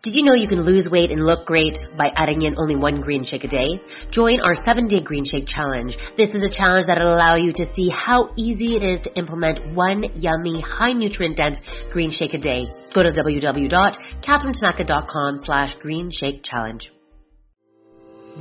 Did you know you can lose weight and look great by adding in only one green shake a day? Join our 7-day green shake challenge. This is a challenge that will allow you to see how easy it is to implement one yummy, high nutrient dense green shake a day. Go to www.catherinetanaka.com/green shake challenge.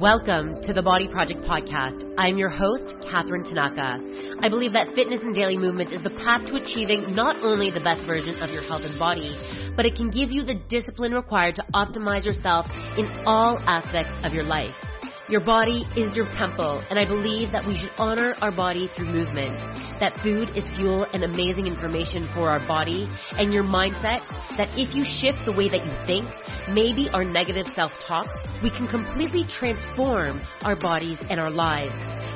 Welcome to the Body Project Podcast. I'm your host, Catherine Tanaka. I believe that fitness and daily movement is the path to achieving not only the best version of your health and body, but it can give you the discipline required to optimize yourself in all aspects of your life. Your body is your temple, and I believe that we should honor our body through movement. That food is fuel and amazing information for our body and your mindset, that if you shift the way that you think, maybe our negative self-talk, we can completely transform our bodies and our lives.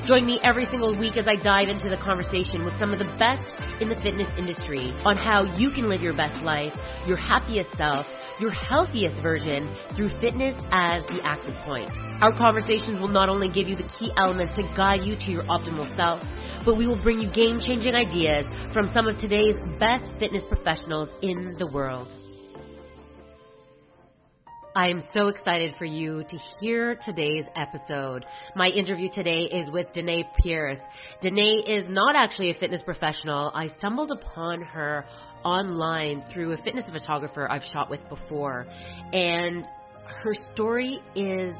Join me every single week as I dive into the conversation with some of the best in the fitness industry on how you can live your best life, your happiest self, your healthiest version through fitness as the access point. Our conversations will not only give you the key elements to guide you to your optimal self, but we will bring you game-changing ideas from some of today's best fitness professionals in the world. I am so excited for you to hear today's episode. My interview today is with Danae Pierce. Danae is not actually a fitness professional. I stumbled upon her online through a fitness photographer I've shot with before, and her story is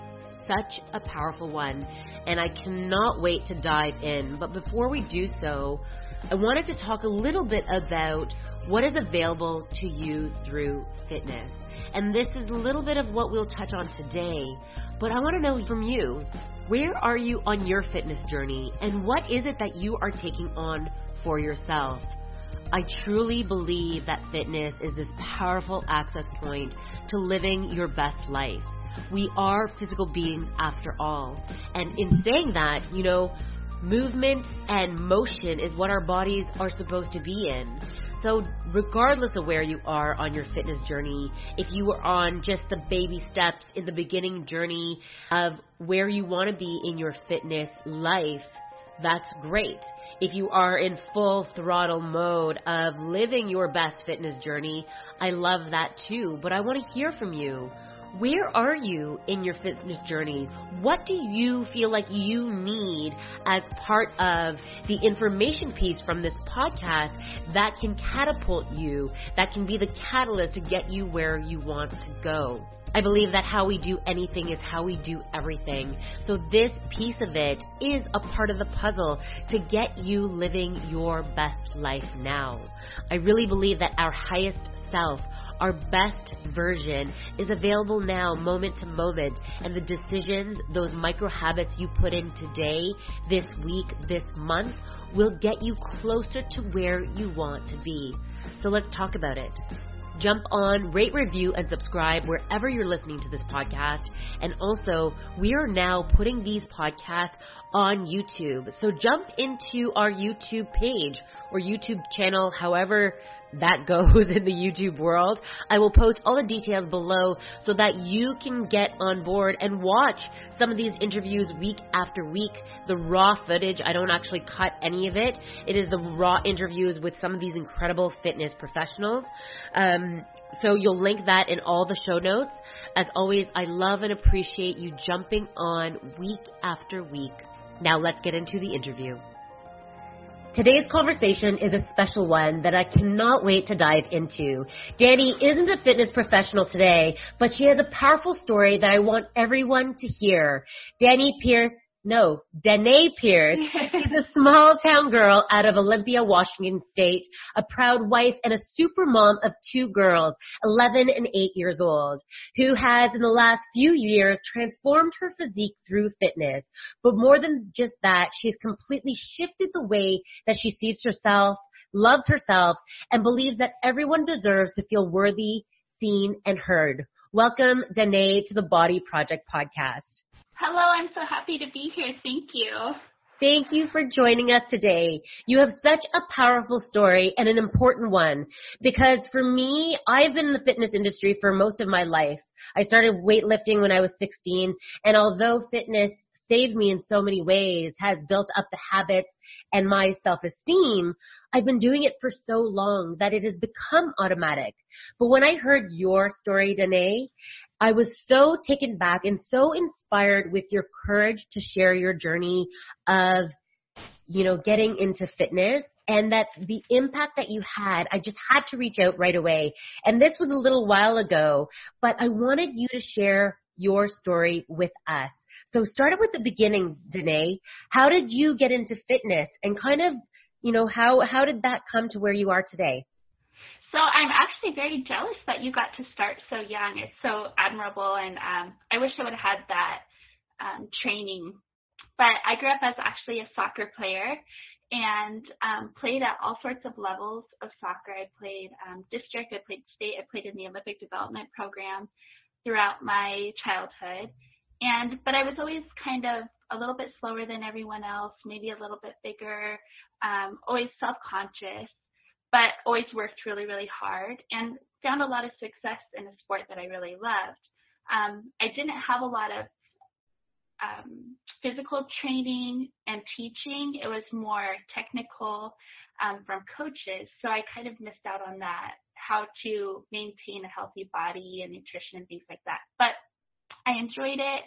such a powerful one, and I cannot wait to dive in. But before we do so, I wanted to talk a little bit about what is available to you through fitness. And this is a little bit of what we'll touch on today, but I want to know from you, where are you on your fitness journey, and what is it that you are taking on for yourself? I truly believe that fitness is this powerful access point to living your best life. We are physical beings after all. And in saying that, movement and motion is what our bodies are supposed to be in. So regardless of where you are on your fitness journey, if you are on just the baby steps in the beginning journey of where you want to be in your fitness life, that's great. If you are in full throttle mode of living your best fitness journey, I love that too. But I want to hear from you. Where are you in your fitness journey? What do you feel like you need as part of the information piece from this podcast that can catapult you, that can be the catalyst to get you where you want to go? I believe that how we do anything is how we do everything. So this piece of it is a part of the puzzle to get you living your best life now. I really believe that our highest self, our best version, is available now, moment to moment, and the decisions, those micro habits you put in today, this week, this month, will get you closer to where you want to be. So let's talk about it. Jump on, rate, review, and subscribe wherever you're listening to this podcast. And also, we are now putting these podcasts on YouTube. So jump into our YouTube page or YouTube channel, however that goes in the YouTube world. I will post all the details below so that you can get on board and watch some of these interviews week after week. The raw footage, I don't actually cut any of it. It is the raw interviews with some of these incredible fitness professionals. So you'll link that in all the show notes. As always, I love and appreciate you jumping on week after week. Now let's get into the interview. Today's conversation is a special one that I cannot wait to dive into. Dani isn't a fitness professional today, but she has a powerful story that I want everyone to hear. Danae Pierce is a small town girl out of Olympia, Washington State, a proud wife and a super mom of 2 girls, 11 and 8 years old, who has in the last few years transformed her physique through fitness. But more than just that, she's completely shifted the way that she sees herself, loves herself, and believes that everyone deserves to feel worthy, seen, and heard. Welcome, Danae, to the Body Project Podcast. Hello, I'm so happy to be here. Thank you. Thank you for joining us today. You have such a powerful story and an important one because for me, I've been in the fitness industry for most of my life. I started weightlifting when I was 16, and although fitness saved me in so many ways, has built up the habits and my self-esteem, I've been doing it for so long that it has become automatic. But when I heard your story, Danae, I was so taken back and so inspired with your courage to share your journey of, getting into fitness, and that the impact that you had, I just had to reach out right away. And this was a little while ago, but I wanted you to share your story with us. So start with the beginning, Danae. How did you get into fitness, and kind of, how did that come to where you are today? So I'm actually very jealous that you got to start so young. It's so admirable, and I wish I would have had that training. But I grew up as actually a soccer player and played at all sorts of levels of soccer. I played district, I played state, I played in the Olympic development program throughout my childhood. But I was always kind of a little bit slower than everyone else, maybe a little bit bigger, always self-conscious, but always worked really, really hard and found a lot of success in a sport that I really loved. I didn't have a lot of physical training and teaching. It was more technical from coaches. So I kind of missed out on that, how to maintain a healthy body and nutrition and things like that. But I enjoyed it.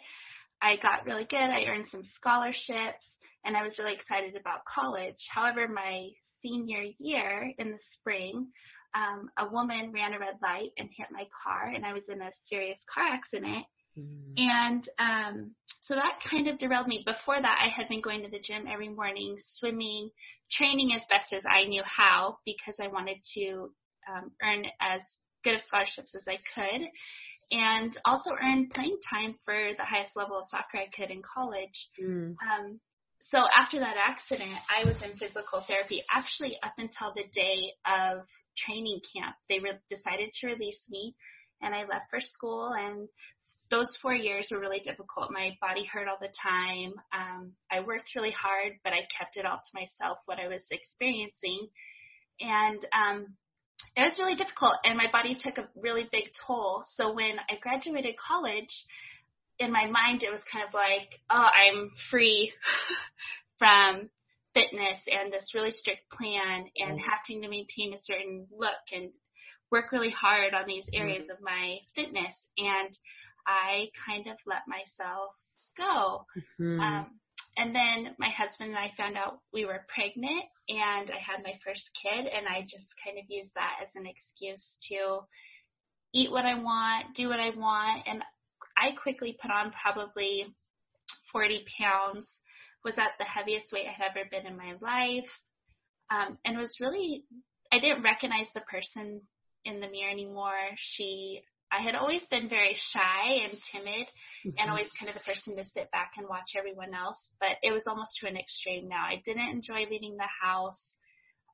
I got really good. I earned some scholarships, and I was really excited about college. However, my senior year in the spring, a woman ran a red light and hit my car, and I was in a serious car accident. And so that kind of derailed me. Before that, I had been going to the gym every morning, swimming, training as best as I knew how, because I wanted to earn as good of scholarships as I could, and also earn playing time for the highest level of soccer I could in college. So after that accident, I was in physical therapy actually up until the day of training camp. They decided to release me, and I left for school, and those 4 years were really difficult. My body hurt all the time. I worked really hard, but I kept it all to myself, what I was experiencing. And it was really difficult, and my body took a really big toll. So when I graduated college, in my mind, it was kind of like, oh, I'm free from fitness and this really strict plan and having to maintain a certain look and work really hard on these areas of my fitness. And I kind of let myself go. And then my husband and I found out we were pregnant, and I had my first kid, and I just kind of used that as an excuse to eat what I want, do what I want. And I quickly put on probably 40 pounds, was at the heaviest weight I had ever been in my life, and was really, I didn't recognize the person in the mirror anymore. I had always been very shy and timid, and always kind of the person to sit back and watch everyone else, but it was almost to an extreme now. I didn't enjoy leaving the house.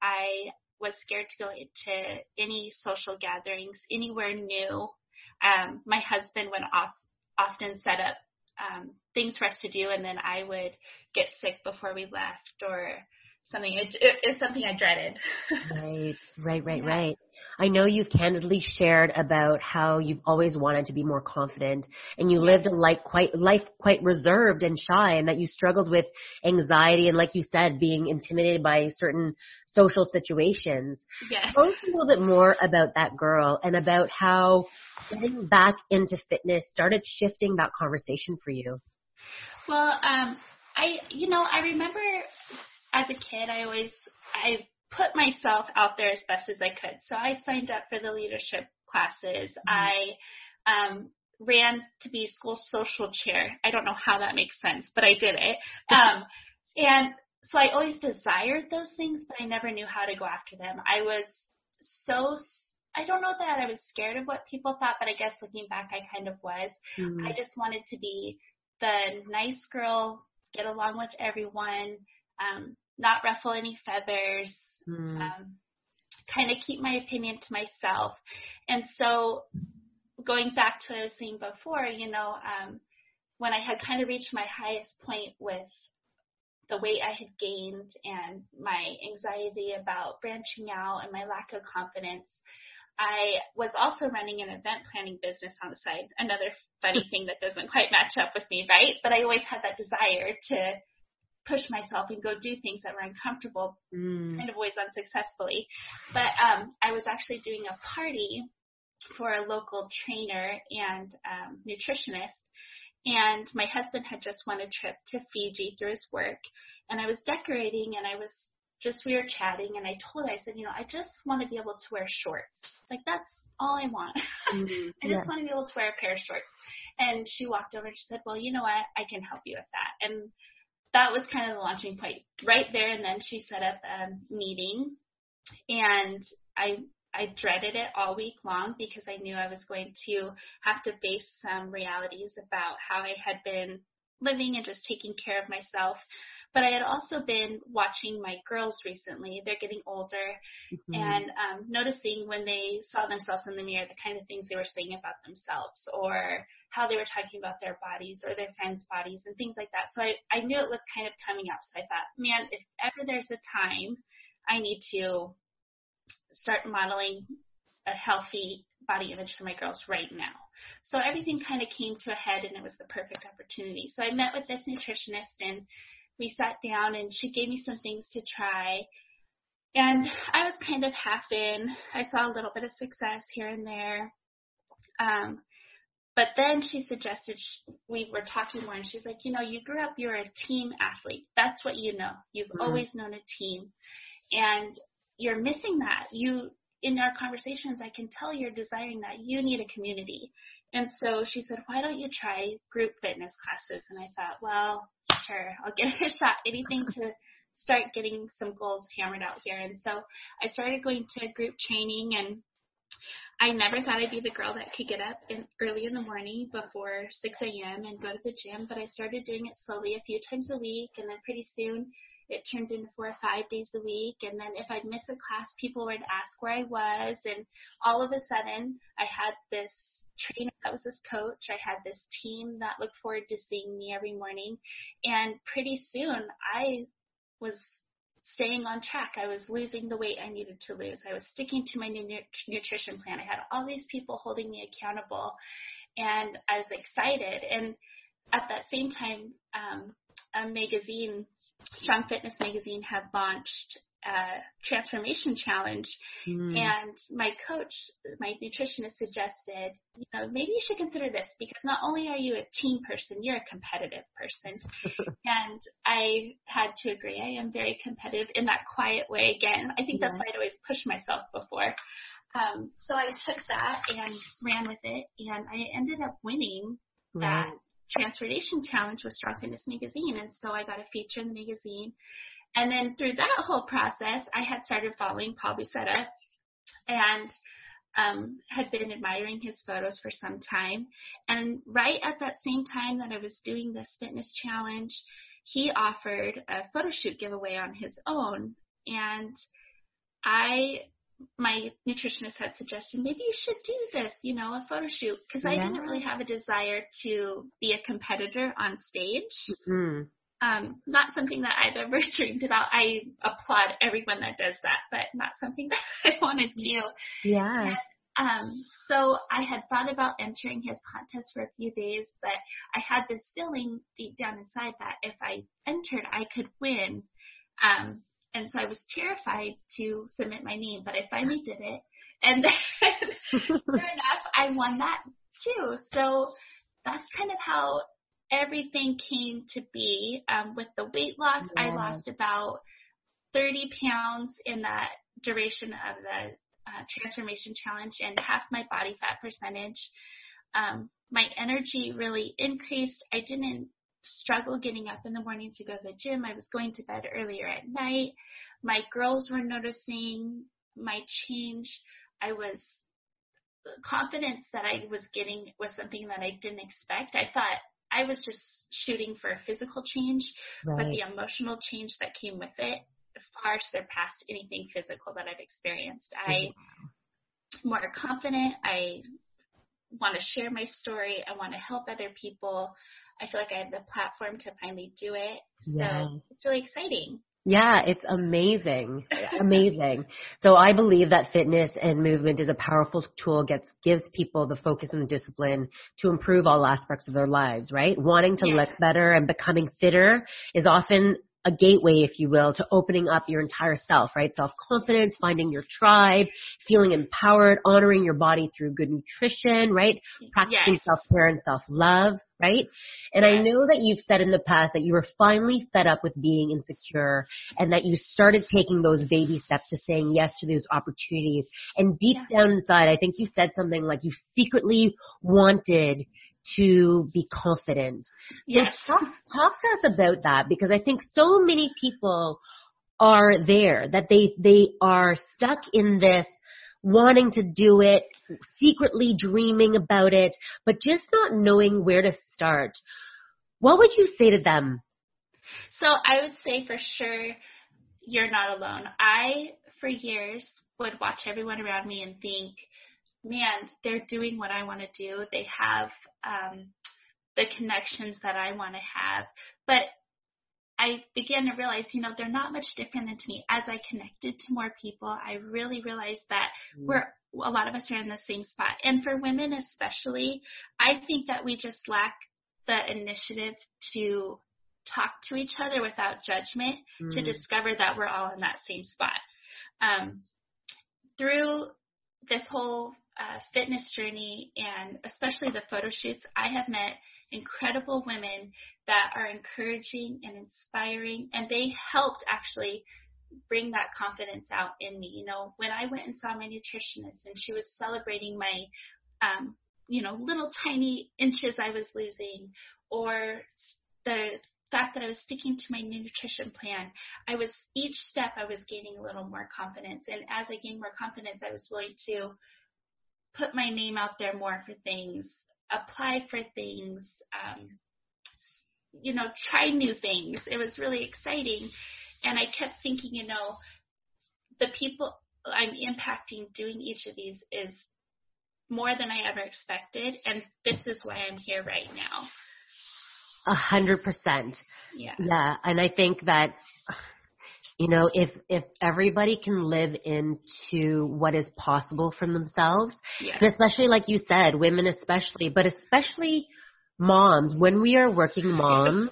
I was scared to go into any social gatherings, anywhere new. My husband would often set up things for us to do, and then I would get sick before we left or something. It's something I dreaded. Right. I know you've candidly shared about how you've always wanted to be more confident, and you lived a life quite reserved and shy, and that you struggled with anxiety and, like you said, being intimidated by certain social situations. Yes. Tell us a little bit more about that girl and about how getting back into fitness started shifting that conversation for you. Well, I remember as a kid, I put myself out there as best as I could. So I signed up for the leadership classes. I ran to be school social chair. I don't know how that makes sense, but I did it. And so I always desired those things, but I never knew how to go after them. I don't know that I was scared of what people thought, but I guess looking back, I kind of was. I just wanted to be the nice girl, get along with everyone, not ruffle any feathers, kind of keep my opinion to myself. And so going back to what I was saying before, when I had kind of reached my highest point with the weight I had gained and my anxiety about branching out and my lack of confidence, I was also running an event planning business on the side. Another funny thing that doesn't quite match up with me, right? But I always had that desire to push myself and go do things that were uncomfortable, kind of always unsuccessfully. But I was actually doing a party for a local trainer and nutritionist. And my husband had just won a trip to Fiji through his work. And I was decorating, and we were chatting, and I told her, I said, I just want to be able to wear shorts. Like, that's all I want. I just want to be able to wear a pair of shorts. And she walked over and she said, well, you know what? I can help you with that. And that was kind of the launching point right there. And then she set up a meeting, and I dreaded it all week long because I knew I was going to have to face some realities about how I had been living and just taking care of myself. But I had also been watching my girls recently. They're getting older, and noticing when they saw themselves in the mirror, the kind of things they were saying about themselves, or how they were talking about their bodies or their friends' bodies and things like that. So I knew it was kind of coming up. So I thought, man, if ever there's a time, I need to start modeling a healthy body image for my girls right now. So everything kind of came to a head, and it was the perfect opportunity. So I met with this nutritionist, and we sat down, and she gave me some things to try. And I was kind of half in. I saw a little bit of success here and there. But then she suggested, we were talking more, and she's like, you grew up, you're a team athlete. That's what you know. You've always known a team. And you're missing that. In our conversations, I can tell you're desiring that. You need a community. And so she said, why don't you try group fitness classes? And I thought, well, sure, I'll give it a shot. Anything to start getting some goals hammered out here. And so I started going to group training, and I never thought I'd be the girl that could get up early in the morning before 6 a.m. and go to the gym. But I started doing it slowly, a few times a week, and then pretty soon it turned into 4 or 5 days a week. And then if I'd miss a class, people would ask where I was. And all of a sudden, I had this trainer that was this coach. I had this team that looked forward to seeing me every morning. And pretty soon, I was staying on track. I was losing the weight I needed to lose. I was sticking to my nutrition plan. I had all these people holding me accountable, and I was excited. And at that same time, a magazine, Strong Fitness magazine, had launched a transformation challenge, and my coach, my nutritionist, suggested, maybe you should consider this, because not only are you a team person, you're a competitive person. And I had to agree. I am very competitive in that quiet way. Again, I think that's why I'd always pushed myself before. So I took that and ran with it, and I ended up winning that transformation challenge with Strong Fitness magazine. And so I got a feature in the magazine. And then through that whole process, I had started following Paul Buceta, and had been admiring his photos for some time. And right at that same time that I was doing this fitness challenge, he offered a photo shoot giveaway on his own. And my nutritionist had suggested, maybe you should do this, a photo shoot, because I didn't really have a desire to be a competitor on stage. Not something that I've ever dreamed about. I applaud everyone that does that, but not something that I want to do. Yeah. And, so I had thought about entering his contest for a few days, but I had this feeling deep down inside that if I entered, I could win. And so I was terrified to submit my name, but I finally did it. And then, sure enough, I won that too. So that's kind of how everything came to be. With the weight loss, I lost about 30 pounds in that duration of the transformation challenge, and half my body fat percentage. My energy really increased. I didn't struggle getting up in the morning to go to the gym. I was going to bed earlier at night. My girls were noticing my change. Confidence that I was getting was something that I didn't expect. I thought I was just shooting for a physical change, but the emotional change that came with it far surpassed anything physical that I've experienced. I'm more confident. I want to share my story. I want to help other people. I feel like I have the platform to finally do it. So it's really exciting. Yeah, it's amazing. Amazing. So I believe that fitness and movement is a powerful tool, gives people the focus and the discipline to improve all aspects of their lives, right? Wanting to Yeah. look better and becoming fitter is often a gateway, if you will, to opening up your entire self, right? Self-confidence, finding your tribe, feeling empowered, honoring your body through good nutrition, right? Practicing Yes. self-care and self-love, right? And I Yes. know that you've said in the past that you were finally fed up with being insecure and that you started taking those baby steps to saying yes to those opportunities. And deep down inside, I think you said something like you secretly wanted to be confident. So Yes. talk to us about that, because I think so many people are there, that they are stuck in this wanting to do it, secretly dreaming about it, but just not knowing where to start. What would you say to them? So I would say for sure you're not alone. I, for years, would watch everyone around me and think, man, they're doing what I want to do. They have the connections that I want to have. But I began to realize, they're not much different than me. As I connected to more people, I really realized that a lot of us are in the same spot. And for women especially, I think that we just lack the initiative to talk to each other without judgment, to discover that we're all in that same spot. Through this whole fitness journey, and especially the photo shoots, I have met incredible women that are encouraging and inspiring, and they helped actually bring that confidence out in me. When I went and saw my nutritionist and she was celebrating my little tiny inches I was losing, or the fact that I was sticking to my nutrition plan, each step I was gaining a little more confidence. And as I gained more confidence, I was willing to put my name out there more for things, apply for things, try new things. It was really exciting. And I kept thinking, the people I'm impacting doing each of these is more than I ever expected. And this is why I'm here right now. 100%. Yeah. Yeah. And I think that, if everybody can live into what is possible for themselves, and especially like you said, women especially, but especially moms, when we are working moms,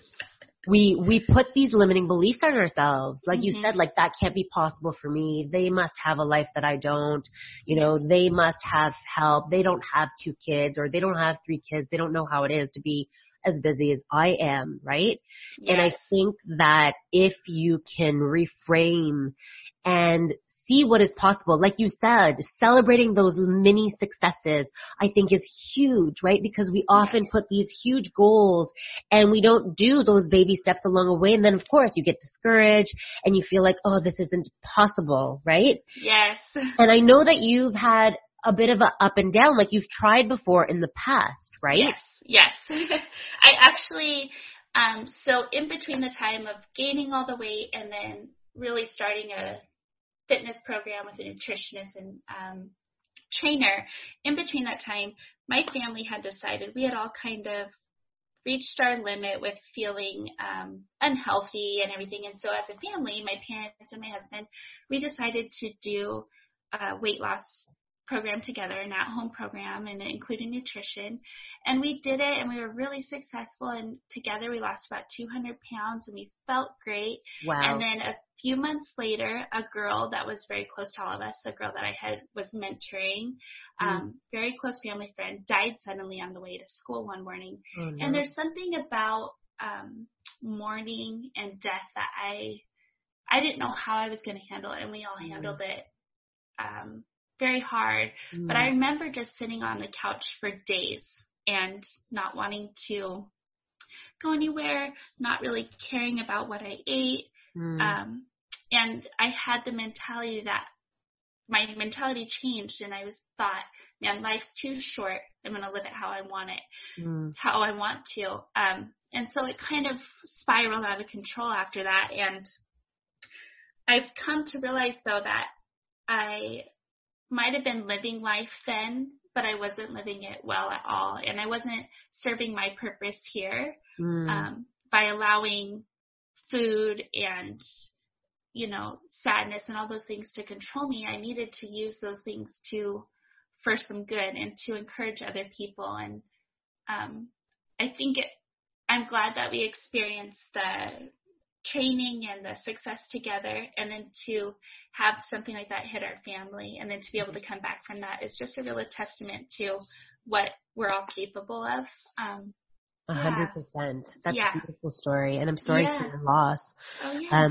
we put these limiting beliefs on ourselves. Like you said, like that can't be possible for me. They must have a life that I don't. They must have help. They don't have 2 kids, or they don't have 3 kids. They don't know how it is to be as busy as I am, right? Yes. And I think that if you can reframe and see what is possible, like you said, celebrating those mini successes, I think is huge, right? Because we often put these huge goals and we don't do those baby steps along the way. And then, of course, you get discouraged and you feel like, oh, this isn't possible, right? Yes. And I know that you've had a bit of a up and down, like you've tried before in the past, right? Yes. I actually, so in between the time of gaining all the weight and then really starting a fitness program with a nutritionist and trainer, in between that time, my family had decided, we had all kind of reached our limit with feeling unhealthy and everything. And so as a family, my parents and my husband, we decided to do a weight loss program together, an at-home program, and including nutrition. And we did it, and we were really successful. And together we lost about 200 pounds, and we felt great. Wow. And then a few months later, a girl that was very close to all of us, a girl that I was mentoring, very close family friend, died suddenly on the way to school one morning. Oh, no. And there's something about mourning and death that I didn't know how I was going to handle it, and we all handled it very hard. But I remember just sitting on the couch for days and not wanting to go anywhere, not really caring about what I ate. And I had the mentality that my mentality changed, and I thought, man, life's too short. I'm going to live it how I want it, how I want to. And so it kind of spiraled out of control after that. And I've come to realize, though, that I might have been living life then, but I wasn't living it well at all. And I wasn't serving my purpose here by allowing food and sadness and all those things to control me. I needed to use those things for some good and to encourage other people. And I think I'm glad that we experienced the training and the success together, and then to have something like that hit our family, and then to be able to come back from that is just a real testament to what we're all capable of. 100%. That's a beautiful story, and I'm sorry for your loss. Oh, yeah.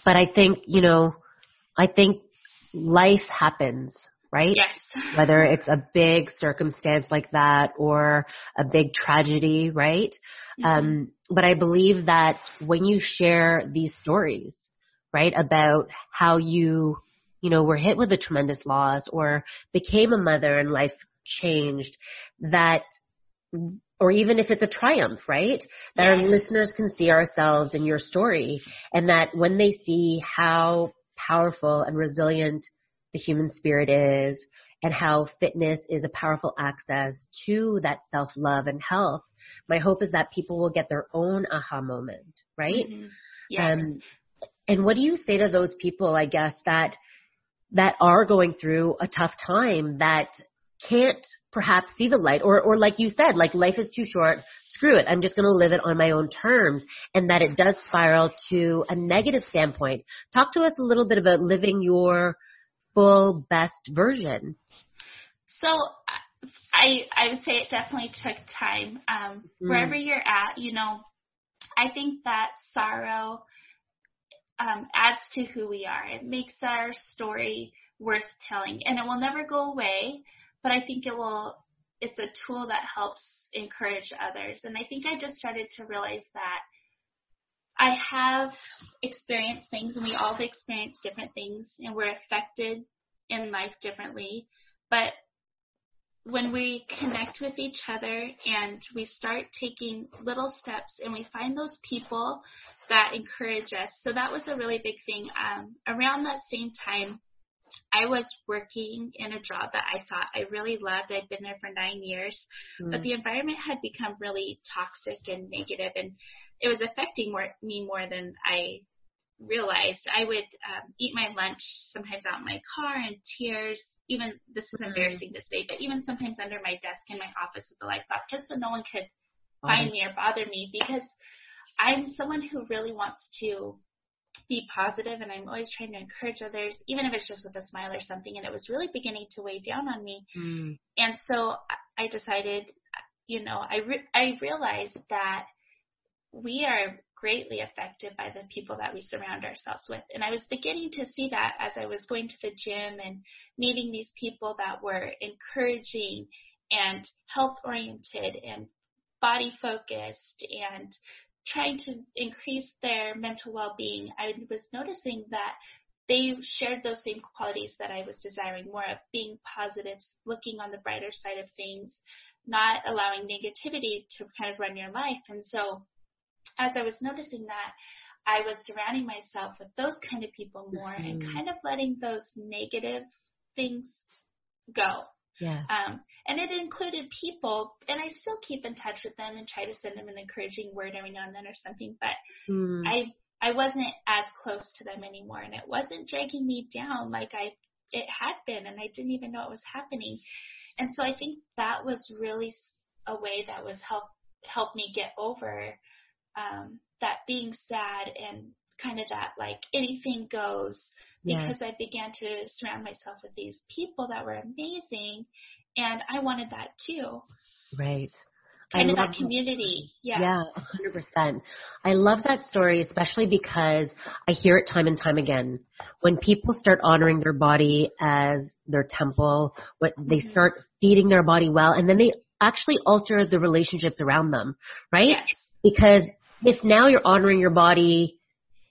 But I think, life happens, right? Yes. Whether it's a big circumstance like that or a big tragedy, right? Mm-hmm. But I believe that when you share these stories, right, about how you were hit with a tremendous loss or became a mother and life changed, that, or even if it's a triumph, right, that our listeners can see ourselves in your story, and that when they see how powerful and resilient the human spirit is, and how fitness is a powerful access to that self-love and health, my hope is that people will get their own aha moment, right? Mm-hmm. Yes. And what do you say to those people, I guess, that are going through a tough time, that can't perhaps see the light, or like you said, like, life is too short, screw it, I'm just going to live it on my own terms, and that it does spiral to a negative standpoint? Talk to us a little bit about living your full best version. So I would say it definitely took time. Wherever you're at, I think that sorrow adds to who we are. It makes our story worth telling, and it will never go away, but I think it's a tool that helps encourage others. And I think I just started to realize that I have experienced things, and we all have experienced different things, and we're affected in life differently. But when we connect with each other and we start taking little steps and we find those people that encourage us. So that was a really big thing. Around that same time, I was working in a job that I thought I really loved. I'd been there for 9 years, but the environment had become really toxic and negative, and it was affecting me more than I realized. I would eat my lunch sometimes out in my car in tears. Even, this is embarrassing to say, but even sometimes under my desk in my office with the lights off, just so no one could find me or bother me, because I'm someone who really wants to be positive, and I'm always trying to encourage others, even if it's just with a smile or something. And it was really beginning to weigh down on me. And so I decided, I realized that we are greatly affected by the people that we surround ourselves with. And I was beginning to see that as I was going to the gym and meeting these people that were encouraging and health-oriented and body-focused and trying to increase their mental well-being. I was noticing that they shared those same qualities that I was desiring more of: being positive, looking on the brighter side of things, not allowing negativity to kind of run your life. And so as I was noticing that, I was surrounding myself with those kind of people more and kind of letting those negative things go. Yeah. And it included people, and I still keep in touch with them and try to send them an encouraging word every now and then or something, but I wasn't as close to them anymore, and it wasn't dragging me down like it had been, and I didn't even know it was happening. And so I think that was really a way that was helped me get over that being sad and kind of that, like, anything goes, because I began to surround myself with these people that were amazing, and I wanted that too. Right. Kind of that community. Yeah, 100%. I love that story, especially because I hear it time and time again. When people start honoring their body as their temple, when they start feeding their body well, and then they actually alter the relationships around them, right? Yes. Because if now you're honoring your body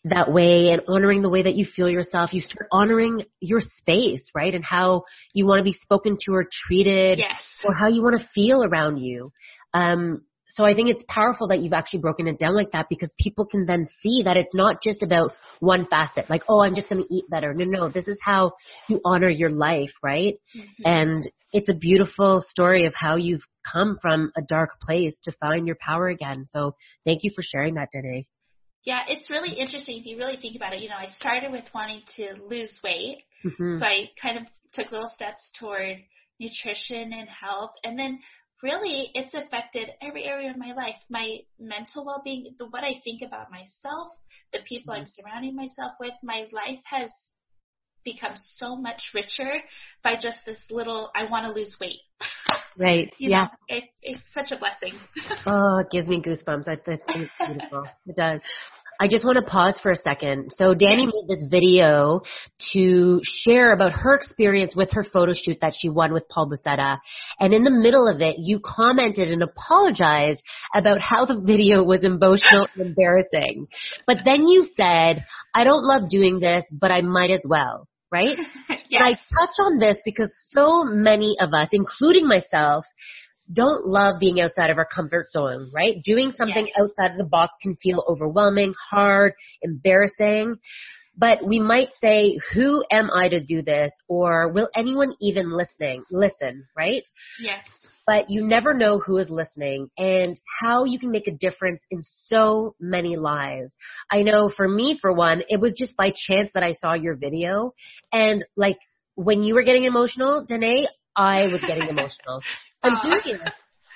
that way and honoring the way that you feel yourself, you start honoring your space, right? And how you want to be spoken to or treated, or how you want to feel around you. So I think it's powerful that you've actually broken it down like that, because people can then see that it's not just about one facet, like, oh, I'm just going to eat better. No, this is how you honor your life, right? And it's a beautiful story of how you've come from a dark place to find your power again. So thank you for sharing that, Danae. Yeah, it's really interesting if you really think about it. You know, I started with wanting to lose weight. Mm-hmm. So I kind of took little steps toward nutrition and health. And then really it's affected every area of my life, my mental well-being, what I think about myself, the people I'm surrounding myself with. My life has become so much richer by just this little, I want to lose weight. Right. You know, it's such a blessing. Oh, it gives me goosebumps. I think it's beautiful. It does. I just want to pause for a second. So Dani made this video to share about her experience with her photo shoot that she won with Paul Buceta. And in the middle of it, you commented and apologized about how the video was emotional and embarrassing. But then you said, I don't love doing this, but I might as well. Right? Yes. And I touch on this because so many of us, including myself, don't love being outside of our comfort zone, right? Doing something outside of the box can feel overwhelming, hard, embarrassing. But we might say, who am I to do this? Or will anyone even listen, right? Yes. But you never know who is listening and how you can make a difference in so many lives. I know for me, for one, it was just by chance that I saw your video. And like when you were getting emotional, Danae, I was getting emotional. I'm serious.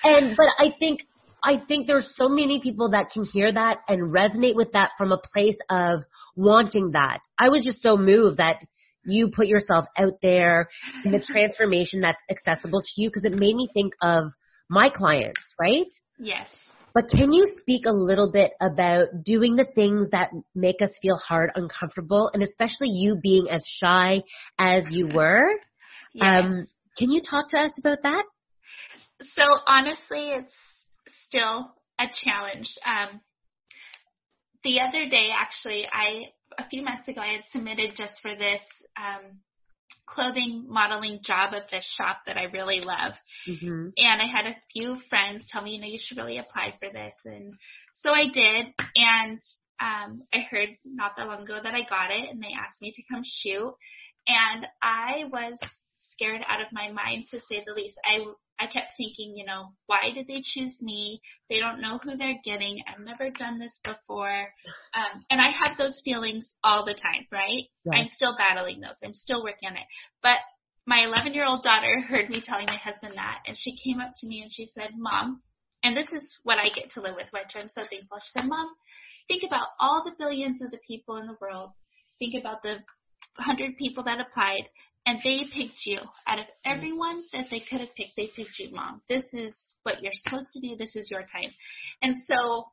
But I think there's so many people that can hear that and resonate with that from a place of wanting that. I was just so moved that you put yourself out there in the transformation that's accessible to you, because it made me think of my clients, right? Yes. But can you speak a little bit about doing the things that make us feel hard, uncomfortable, and especially you being as shy as you were? Yes. Can you talk to us about that? So honestly, it's still a challenge. The other day, actually, a few months ago, I had submitted just for this clothing modeling job at this shop that I really love. Mm-hmm. And I had a few friends tell me, you should really apply for this. And so I did. And I heard not that long ago that I got it, and they asked me to come shoot. And I was scared out of my mind, to say the least. I kept thinking, why did they choose me? They don't know who they're getting. I've never done this before. And I have those feelings all the time, right? Yes. I'm still battling those. I'm still working on it. But my 11-year-old daughter heard me telling my husband that, and she came up to me and she said, Mom, and this is what I get to live with, which I'm so thankful. She said, Mom, think about all the billions of the people in the world. Think about the 100 people that applied. And they picked you. Out of everyone that they could have picked, they picked you, Mom. This is what you're supposed to do. This is your time. And so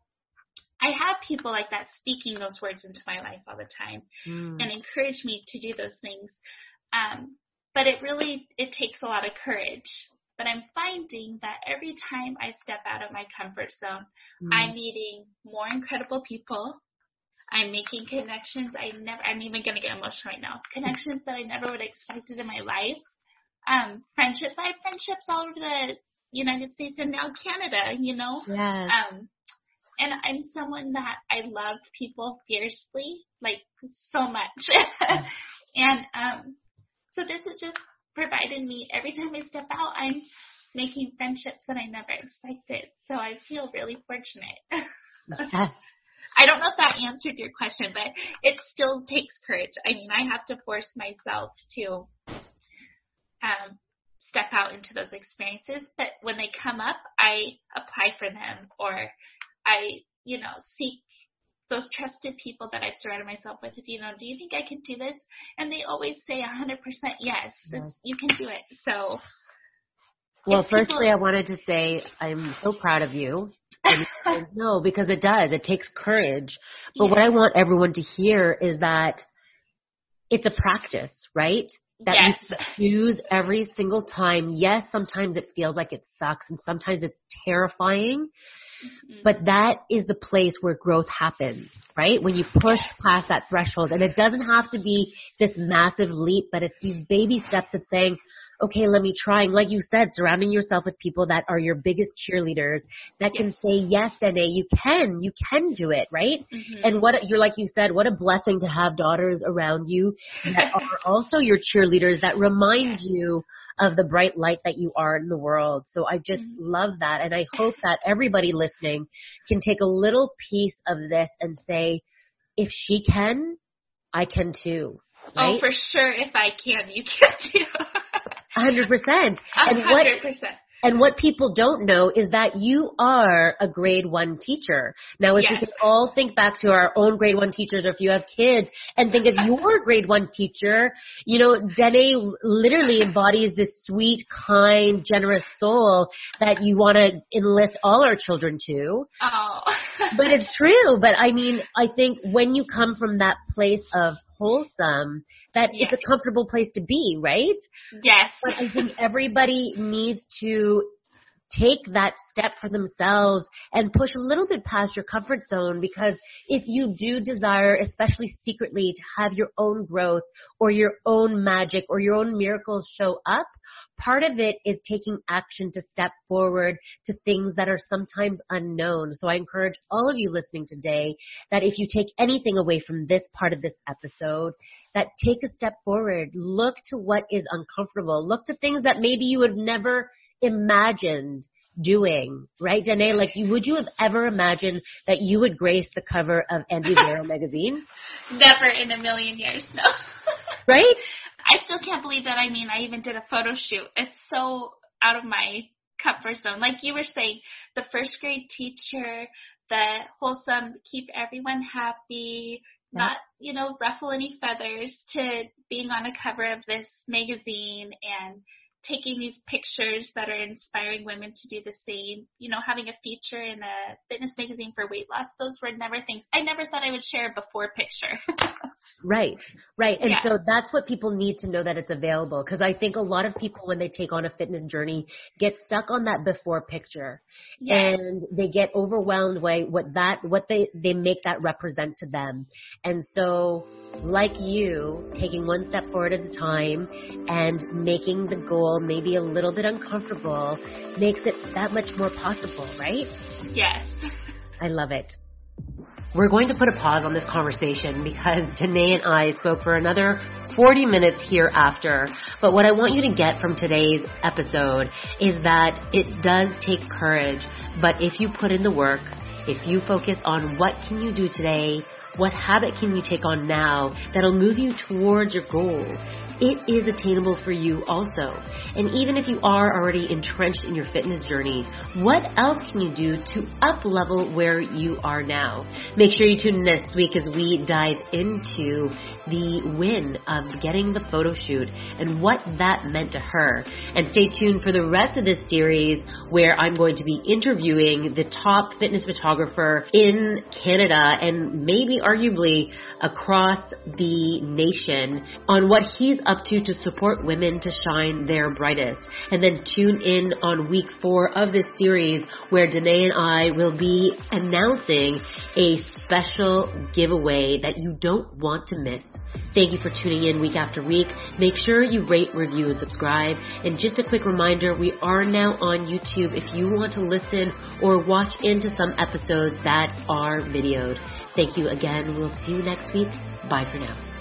I have people like that speaking those words into my life all the time and encourage me to do those things. But it takes a lot of courage. But I'm finding that every time I step out of my comfort zone, I'm meeting more incredible people. I'm making connections I'm even going to get emotional right now. Connections that I never would have expected in my life. Friendships. I have friendships all over the United States and now Canada, Yes. And I'm someone that I love people fiercely, like so much. And so this has just provided me, every time I step out, I'm making friendships that I never expected. So I feel really fortunate. Yes. I don't know if that answered your question, but it still takes courage. I mean, I have to force myself to step out into those experiences. But when they come up, I apply for them, or I, seek those trusted people that I've surrounded myself with. Do you think I can do this? And they always say 100% yes. You can do it. So. Well, firstly, I wanted to say I'm so proud of you. And no, because it does. It takes courage. But what I want everyone to hear is that it's a practice, right? That you choose every single time. Yes, sometimes it feels like it sucks, and sometimes it's terrifying. But that is the place where growth happens, right? When you push past that threshold. And it doesn't have to be this massive leap, but it's these baby steps of saying, okay, let me try. And like you said, surrounding yourself with people that are your biggest cheerleaders that can say, yes, Danae, you can do it, right? Mm-hmm. And like you said, what a blessing to have daughters around you that are also your cheerleaders that remind you of the bright light that you are in the world. So I just love that. And I hope that everybody listening can take a little piece of this and say, if she can, I can too. Right? Oh, for sure. If I can, you can too. 100%. 100%. And what people don't know is that you are a grade 1 teacher. Now, if we can all think back to our own grade 1 teachers, or if you have kids and think of your grade 1 teacher, you know, Danae literally embodies this sweet, kind, generous soul that you want to enlist all our children to. Oh. But it's true. But I mean, I think when you come from that place of wholesome, that it's a comfortable place to be, right? Yes. But I think everybody needs to take that step for themselves and push a little bit past your comfort zone, because if you do desire, especially secretly, to have your own growth or your own magic or your own miracles show up, part of it is taking action to step forward to things that are sometimes unknown. So I encourage all of you listening today that if you take anything away from this part of this episode, that take a step forward. Look to what is uncomfortable. Look to things that maybe you would never imagined doing, right, Danae? Like, would you have ever imagined that you would grace the cover of Andy Vero magazine? Never in a million years, no. Right? I still can't believe that. I mean, I even did a photo shoot. It's so out of my comfort zone. Like you were saying, the first grade teacher, the wholesome, keep everyone happy, not, you know, ruffle any feathers, to being on a cover of this magazine and taking these pictures that are inspiring women to do the same, you know, having a feature in a fitness magazine for weight loss. Those were never things. I never thought I would share a before picture. Right. And so that's what people need to know, that it's available. Because I think a lot of people, when they take on a fitness journey, get stuck on that before picture. And they get overwhelmed by what they make that represent to them. And so, like you, taking one step forward at a time and making the goal maybe a little bit uncomfortable makes it that much more possible, right? Yes. I love it. We're going to put a pause on this conversation because Danae and I spoke for another 40 minutes hereafter. But what I want you to get from today's episode is that it does take courage. But if you put in the work, if you focus on what can you do today, what habit can you take on now that'll move you towards your goal, it is attainable for you also. And even if you are already entrenched in your fitness journey, what else can you do to up level where you are now? Make sure you tune in next week as we dive into the win of getting the photo shoot and what that meant to her. And stay tuned for the rest of this series, where I'm going to be interviewing the top fitness photographer in Canada and maybe arguably across the nation on what he's up to support women to shine their brightest. And then tune in on week 4 of this series, where Danae and I will be announcing a special giveaway that you don't want to miss. Thank you for tuning in week after week. Make sure you rate, review, and subscribe. And just a quick reminder, we are now on YouTube if you want to listen or watch into some episodes that are videoed. Thank you again. We'll see you next week. Bye for now.